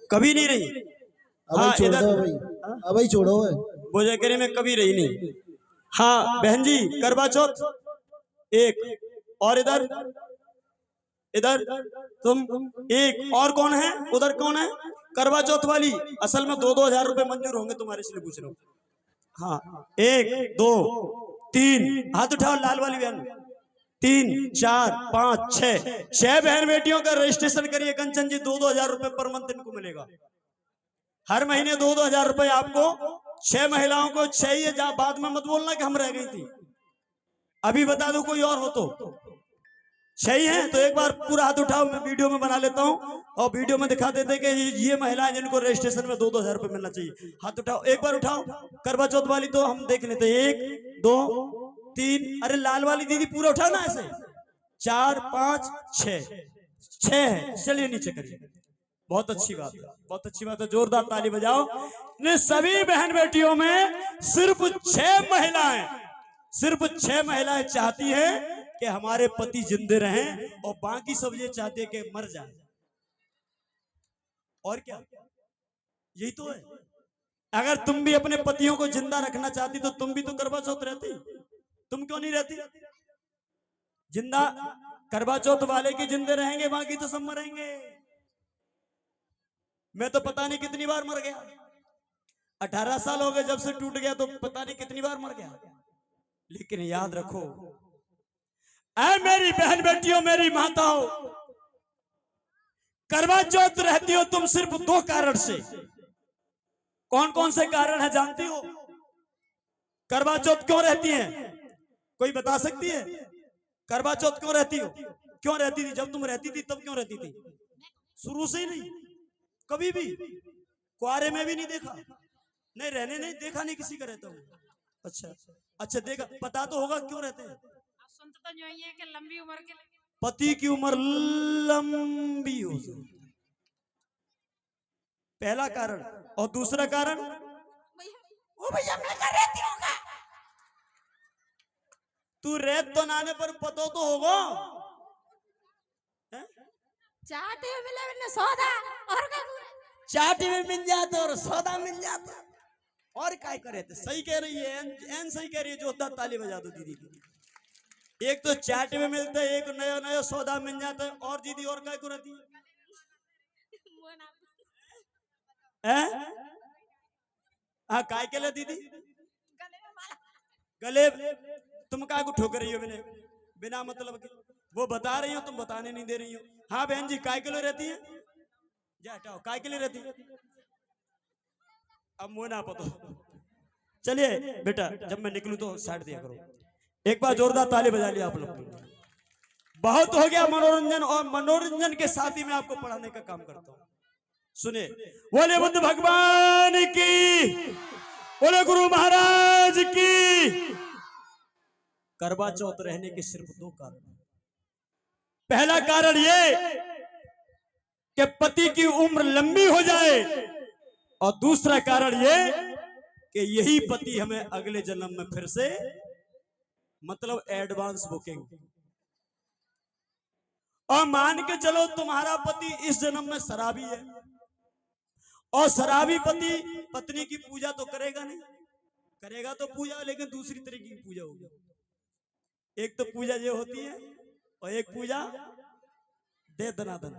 कभी नहीं रही। हाँ छोड़ इधर दो भाई, भाई छोड़ो वो जगह में कभी रही नहीं। हाँ बहन जी, करवा चौथ एक, और इधर इधर तुम एक, और कौन है उधर, कौन है करवा चौथ वाली? असल में 2-2 हजार रुपए मंजूर होंगे तुम्हारे, इसलिए पूछ रहा हूँ। हाँ 1 2 3, हाथ उठाओ लाल वाली बहन। 3 4 5 6 बहन बेटियों का रजिस्ट्रेशन करिए कंचन जी। 2-2 हजार रुपए पर मंथ इनको मिलेगा। हर महीने 2-2 हजार रुपए आपको। 6 महिलाओं को चाहिए। जा बाद में मत बोलना कि हम रह गई थी। अभी बता दो कोई और हो तो। सही है तो एक बार पूरा हाथ उठाओ, मैं वीडियो में बना लेता हूँ और वीडियो में दिखा देते कि ये महिलाएं जिनको रजिस्ट्रेशन में 2-2 हजार रुपए मिलना चाहिए। हाथ उठाओ, एक बार उठाओ। करवा चौथ वाली तो हम देख लेते हैं। 1 2 3, अरे लाल वाली दीदी पूरा उठाओ ना ऐसे। 4 5 6 है। चलिए नीचे करिए। बहुत अच्छी बात है, बहुत अच्छी बात है, जोरदार ताली बजाओ। ने सभी बहन बेटियों में सिर्फ 6 महिलाएं चाहती हैं कि हमारे पति जिंदे रहें और बाकी सब ये चाहते हैं कि मर जाए। और क्या, यही तो है। अगर तुम भी अपने पतियों को जिंदा रखना चाहती तो तुम भी तो करवा चौथ रहती। तुम क्यों नहीं रहती जिंदा? करवा चौथ वाले के जिंदे रहेंगे, बाकी तो सब मरेंगे। मैं तो पता नहीं कितनी बार मर गया। 18 साल हो गए जब से टूट गया, तो पता नहीं कितनी बार मर गया। लेकिन याद रखो ऐ मेरी बहन बेटियों, मेरी माताओं, करवा चौथ रहती हो तुम सिर्फ 2 कारण से। कौन कौन से कारण है जानती हो? करवा चौथ क्यों रहती है? कोई बता सकती है? करवा चौथ क्यों रहती हो? क्यों रहती थी? जब तुम रहती थी तब क्यों रहती थी? शुरू से ही नहीं, कभी भी कुआरे में भी नहीं देखा? नहीं रहने नहीं देखा, नहीं किसी का रहता हूँ। अच्छा अच्छा, देखा, पता तो होगा क्यों रहते हैं। सुनते तो यही है कि लंबी उम्र के पति की उम्र लंबी हो जाए, पहला कारण। और दूसरा कारण, ओ भैया मैं कर रहती हूँ। तू रेत तो नाने पर पतो तो होगा। चाटे मिले सौदा और चाटी में मिल जाता और सौदा मिल जाता। और काय करे थे? सही कह रही है, एन सही कह रही है। जोरदार ताली बजा दो दीदी की। एक तो चाट में मिलता है, एक नया नया सौदा मिल जाता है। और दीदी और काय को रहती है? हाँ काय के लिए दीदी? गले। तुम काय को ठोक रही हो बिना मतलब के? वो बता रही हो, तुम बताने नहीं दे रही हो। हाँ बहन जी, काय के लिए रहती है? जा हटाओ, काय के लिए रहती है? अब मुँह ना पतो। चलिए बेटा, जब मैं निकलूं तो साइड दिया करो। एक बार जोरदार ताली बजा लिया आप लोग। बहुत हो गया मनोरंजन, और मनोरंजन के साथ ही मैं आपको पढ़ाने का काम करता हूं। सुने, बोले बुद्ध भगवान की, बोले गुरु महाराज की। करवा चौथ रहने के सिर्फ 2 कारण। पहला कारण ये कि पति की उम्र लंबी हो जाए, और दूसरा कारण ये कि यही पति हमें अगले जन्म में फिर से, मतलब एडवांस बुकिंग। और मान के चलो तुम्हारा पति इस जन्म में शराबी है, और शराबी पति पत्नी की पूजा तो करेगा नहीं। करेगा तो पूजा, लेकिन दूसरी तरीके की पूजा होगी। एक तो पूजा ये होती है, और एक पूजा दे दनादन।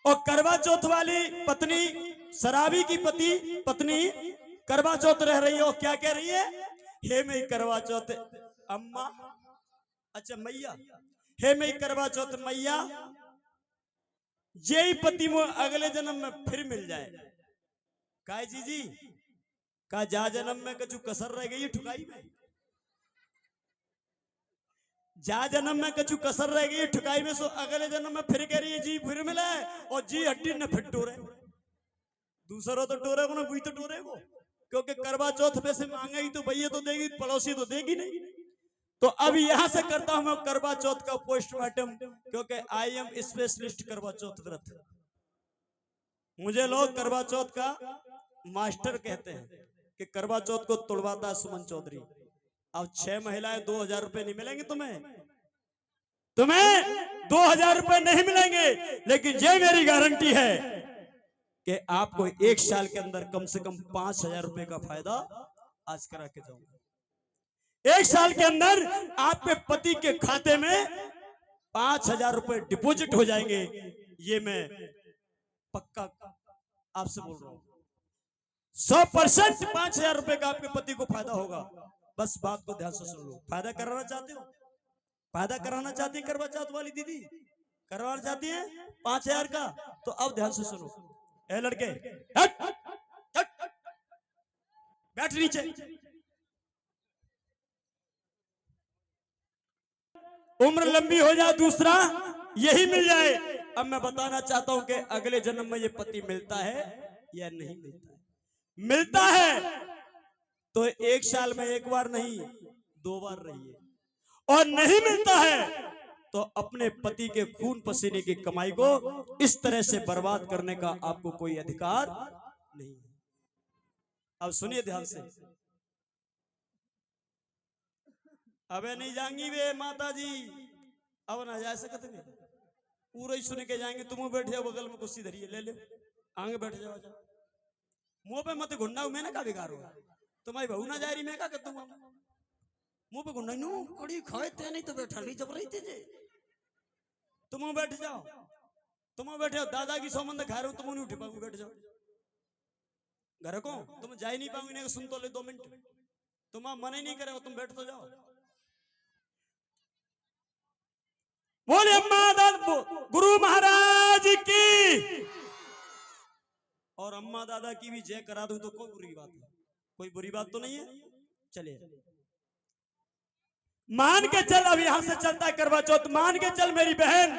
और करवा चौथ वाली पत्नी, शराबी की पत्नी करवा चौथ रह रही है, और क्या कह रही है? हे मैं करवा चौथ अम्मा, अच्छा मैया, हे मैं करवा चौथ मैया, यही पति मो अगले जन्म में फिर मिल जाए। काय जी का जा जन्म में कछु कसर रह गई ठुकाई में। जा जन्म में कछु कसर रह गई ठुकाई में, सो अगले जन्म में फिर कह रही है जी फिर मिला है, और जी हड्डी ने फिर टोरे। दूसरा तो टोरे को ना, वही तो टोरे को। क्योंकि करवा चौथ में से मांगेगी तो भैया तो देगी, पड़ोसी तो देगी नहीं। तो अब यहां से करता हूं मैं करवा चौथ का पोस्टमार्टम, क्योंकि आई एम स्पेशलिस्ट करवा चौथ व्रत। मुझे लोग करवा चौथ का मास्टर कहते हैं कि करवा चौथ को तोड़वाता सुमन चौधरी। अब 6 महिलाएं 2,000 रुपए नहीं मिलेंगे तुम्हें। 2,000 रुपए नहीं मिलेंगे, लेकिन ये मेरी गारंटी है कि आपको 1 साल के अंदर कम से कम 5,000 रुपए का फायदा आज करा के जाऊंगा। 1 साल के अंदर आपके पति के खाते में 5,000 रुपए डिपॉजिट हो जाएंगे। ये मैं पक्का आपसे बोल रहा हूं। 100% 5,000 रुपए का आपके पति को फायदा होगा। बस बात को ध्यान से सुन लो। फायदा कराना चाहते हो? फायदा कराना चाहती है करवा चौथ वाली दीदी? करवाना चाहती है 5,000 का? तो अब ध्यान से सुनो। ए लड़के, हट, हट, बैठ नीचे। उम्र लंबी हो जाए, दूसरा यही मिल जाए। अब मैं बताना चाहता हूं कि अगले जन्म में ये पति मिलता है या नहीं मिलता है। मिलता है तो 1 साल में 1 बार नहीं 2 बार रहिए, और नहीं मिलता है तो अपने पति के खून पसीने की कमाई को इस तरह से बर्बाद करने का आपको कोई अधिकार नहीं है। अब सुनिए ध्यान से। अबे नहीं जाएंगी वे माता जी, अब ना जा सकते वे, पूरा ही सुन के जाएंगे। तुम बैठ जाओ, बगल में कुर्सी धरिए, ले लो, आगे बैठ जाओ। मुंह पे मत घुंडा, मैंने का बिगाड़ होगा। तुम्हारी बहू ना जा रही, मैं क्या करता हूँ? मुंह पे घुंडा नू कड़ी खाए थे, नहीं तो बैठा नहीं जब रही थे। तुम बैठ जाओ, तुम बैठे। दादा की सौमंद खा रहे हो, तुम नहीं उठ पाओगे, बैठ जाओ। घर को तुम जा ही नहीं पाओगे। नहीं सुन तो ले 2 मिनट, तुम मन ही नहीं करे, तुम बैठ तो जाओ। बोले अम्मा गुरु महाराज की, और अम्मा दादा की भी जय करा दूं तो कोई बुरी बात नहीं, कोई बुरी बात तो नहीं है। चलिए मान के चल, अब यहां से चलता है करवा चौथ। मान के चल मेरी बहन,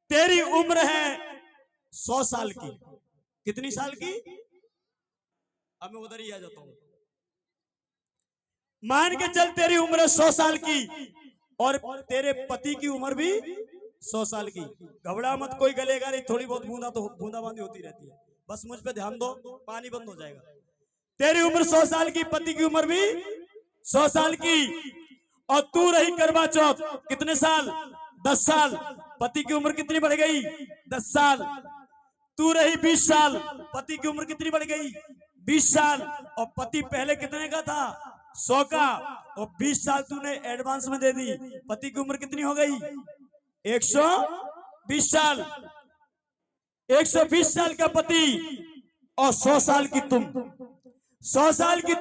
तेरी उम्र है 100 साल की। कितनी साल की? अब मैं उधर ही आ जाता हूं। मान के चल तेरी उम्र है 100 साल की, और तेरे पति की उम्र भी 100 साल की। घबरा मत, कोई गलेगा नहीं, थोड़ी बहुत बूंदाबांदी होती रहती है। बस मुझ पे ध्यान दो, पानी बंद हो जाएगा। तेरी उम्र 100 साल की, पति की उम्र भी 100 साल की, और तू रही करवा चौथ कितने साल? 10 साल। पति की उम्र कितनी बढ़ गई? 10 साल। तू रही 20 साल, पति की उम्र कितनी बढ़ गई? 20 साल। और पति पहले कितने का था? 100 का, और 20 साल तूने एडवांस में दे दी। पति की उम्र कितनी हो गई? 120 साल। 120 साल का पति और 100 साल की तुम। 100 साल की